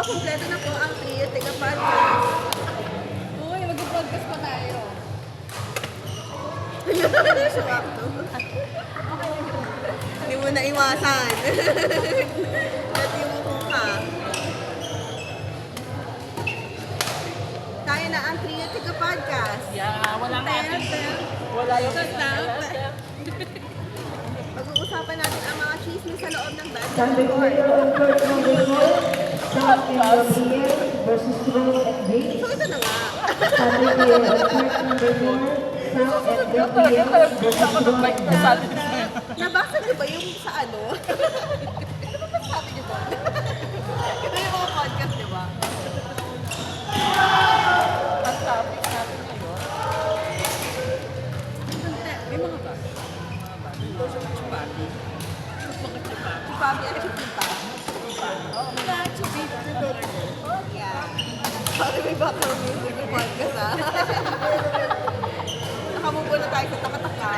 kompleto na po ang Trio Tiga Podcast. Uy, mag-podcast pa tayo. Hindi mo na iwasan. Dati yung mukha. Tayo na ang Trio Tiga Podcast. Yeah, wala nga yan. Wala yung Pag-uusapan natin ang mga chismis sa loob ng Sunday basketball. player on court number 4, Sam and Gabriel versus Ron and Grace. So ito na nga. Sunday player on court number 4, Sam and Gabriel versus Ron and Grace. Nabasa niyo ba yung sa ano? Ano ba sabi niyo doon? Ito yung mga podcast, di ba? Ang topic natin ngayon. May mga ba? Ito sa Chupabi. Chupabi at Chupipa. Yeah. Sorry, may background music yung podcast, ha? Nakamubo na tayo sa taka-taka.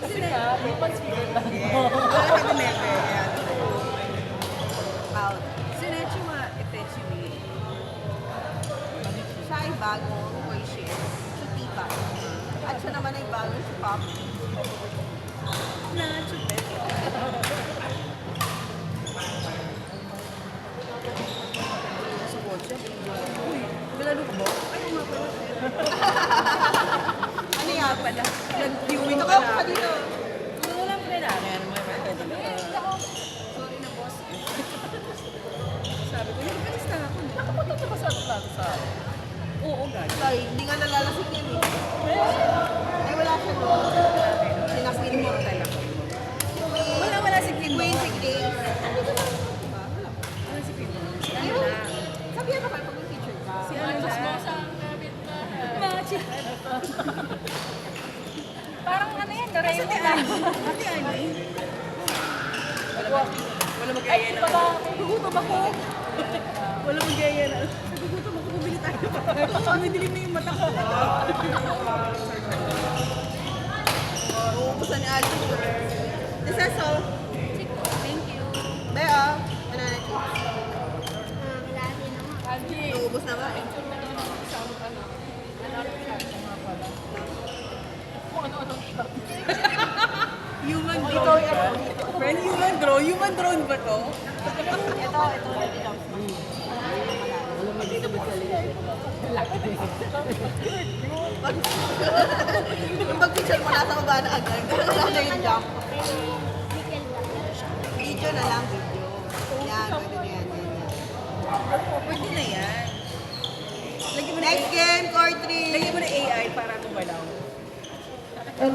Kasi nga, may pa-speaker lang. Wala ka na never. Out. Sinechuma, epechimi. Siya ay bagong worship. Chupipa. At siya naman ay bagong Chupap. Na chupet. Sa kotse. Uy, bilalo ko ba? Ay, umapala. Ano yan? Pala. Nag-viewing Dito ka ka na. dito. Walang kailangan. Sorry na, boss. Sabi ko, nagkalis na ako. Nakapunta ka ba sa plaza? Oo, guys. Sorry, hindi nga nalalasing yan eh. Ay, wala siya doon. Sinapin mo talaga. Wala si Queen. Queen si Grace. Andito na. Diba? Wala. Wala si Queen. Si ano Ayun. na. Sabihan mo kayo pag mag-feature ka. Si ano na. Machi. Parang ano yan, Doraemon na. Ate Ani. Wala mag-gaya na. Nagugutom ako. Wala mag-gaya na. Nagugutom ako, bumili tayo. Dumidilim na yung mata ko. Uubusan ni Ate. This is all. Thank you. Bea, banana chips. Angie. Uubos na ba eh? Human drone. Friend, human drone? Human drone ba to? Ito. Yung pag-picture mo nasa baba na agad. Wala na yung jump. Video na lang, video. Yan, pwede na yan. Pwede na yan. Lagyan mo na Next game, court 3. Lagyan mo na AI para gumalaw. On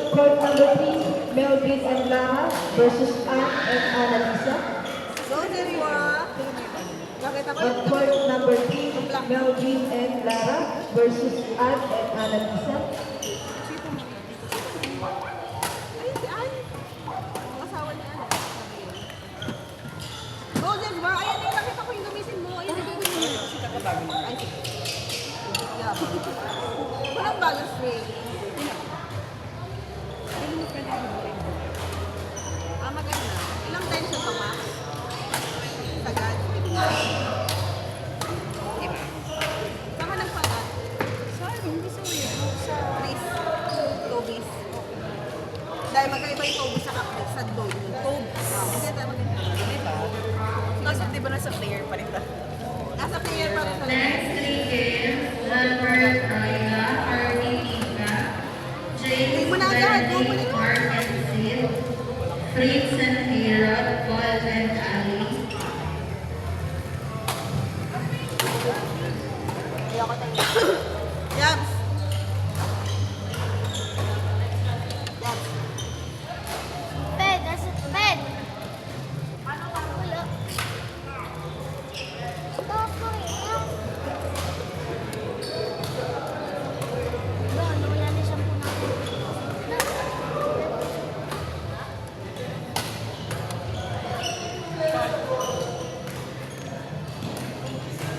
court number 3, Melvin and Lara versus Ann and Annalisa. Go, Zerwa. Nakita ko On yung court number 3, Melvin and Lara versus Ann and Annalisa. Ay, si Ann. Ang asawa ni Ann. Go, Zerwa. Ayan yung nakita ko yung gamitin mo. Ayan yung gamitin mo. Ay, sige. Yeah. Walang balance ring. Ah, maganda. Ilang tension pa, ma? Sagad. Diba? Saan ka nagpagat? Sorry, hindi sa weird. Chris. Tobis. Dahil magkaiba yung Tobis sa Chris. Sa Dog. Tobis. Hindi tayo maganda. Diba? Kasi di ba nasa player pa rin tayo? Nasa player pa rin sa Next three games, Albert, Ayla, Argentina, Hindi mo James, na agad. Go mo na Benedict, yun. Mark, and Sid, Fritz and Herod, Paul and Ali. Yabs. Yabs. Bed, nasa bed. Wala. Doon, wala na siyang punang.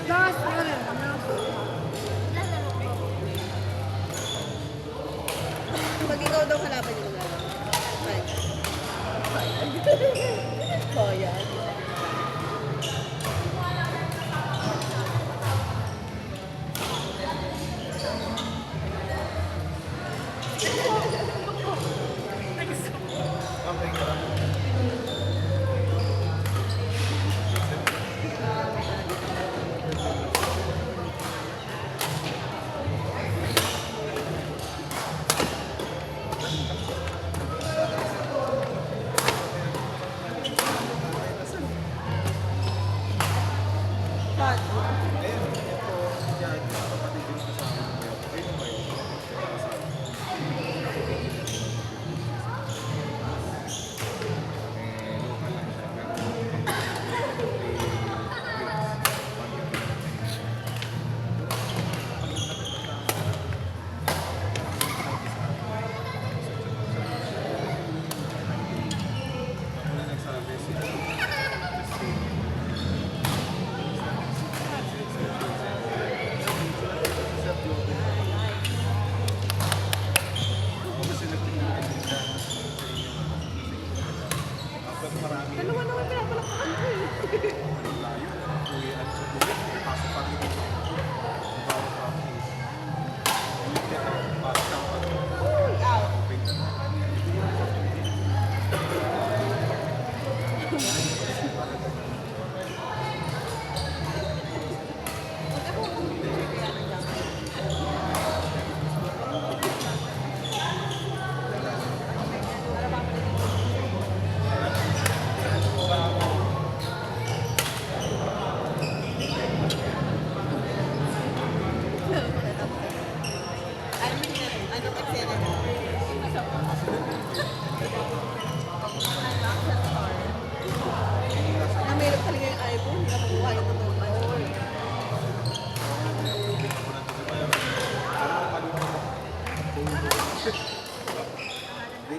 Last, yun. Pag ikaw daw kalaban yung lalo. Oh, yan. Jubel!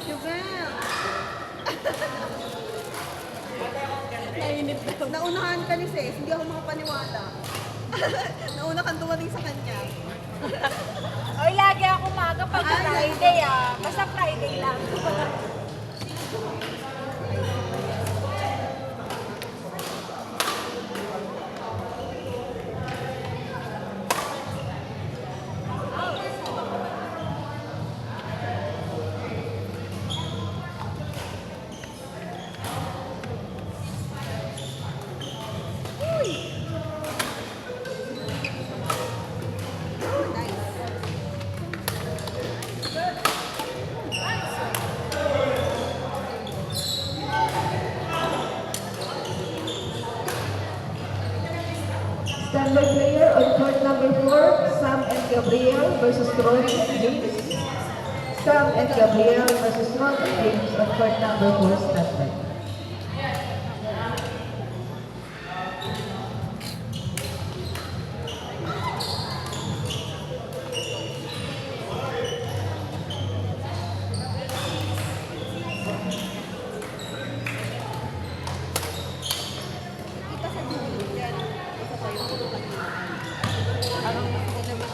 Jubel! Nainip daw. Naunahan ka ni Sis, hindi ako makapaniwala. Nauna kang dumating sa kanya. Oy, lagi ako maga pag Friday ah. Basta Friday lang. Standby player on court number 4, Sam and Gabriel versus Ron and James. Sam and Gabriel versus Ron and James on court number 4, standby. Kita sa dulo. Yan. Isa pa yung ulo kanina. Parang kasi hindi ka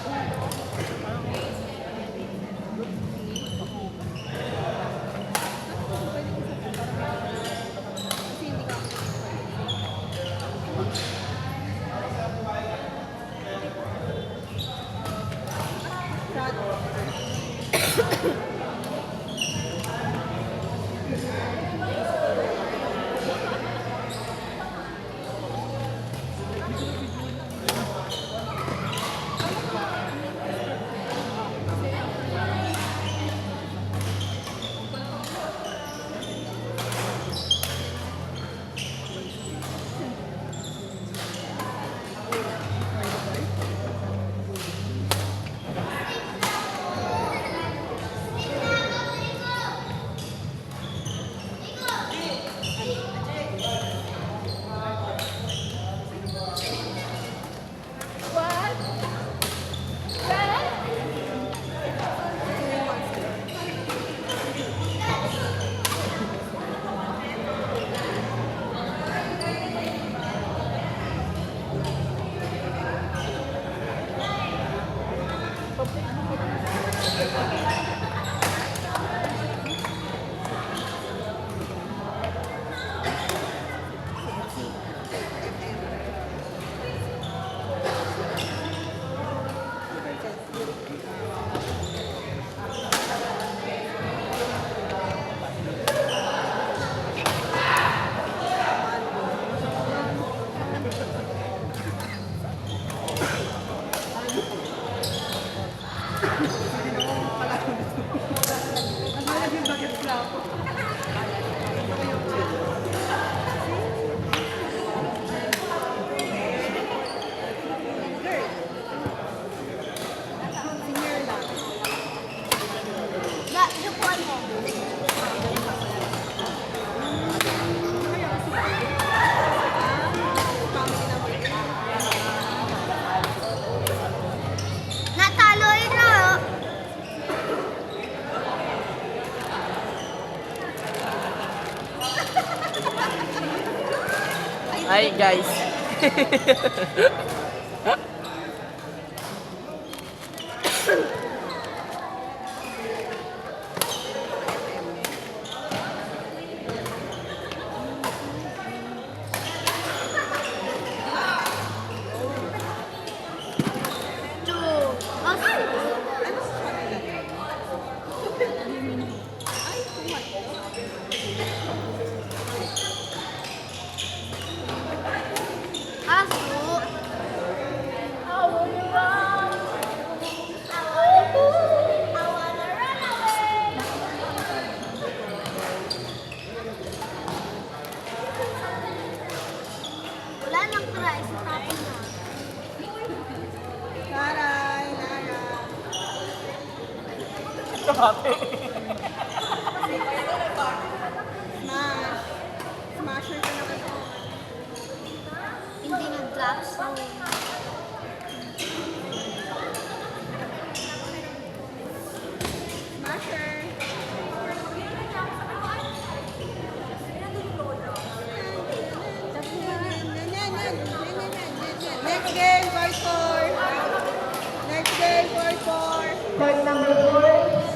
Lupuan mo. Natalo yun na. Hi guys. Aso. Smash. Smasher ka na kasi. Hindi nag-drop so. Smasher. Next game, 4-4. Next game, 4-4. Court number 4,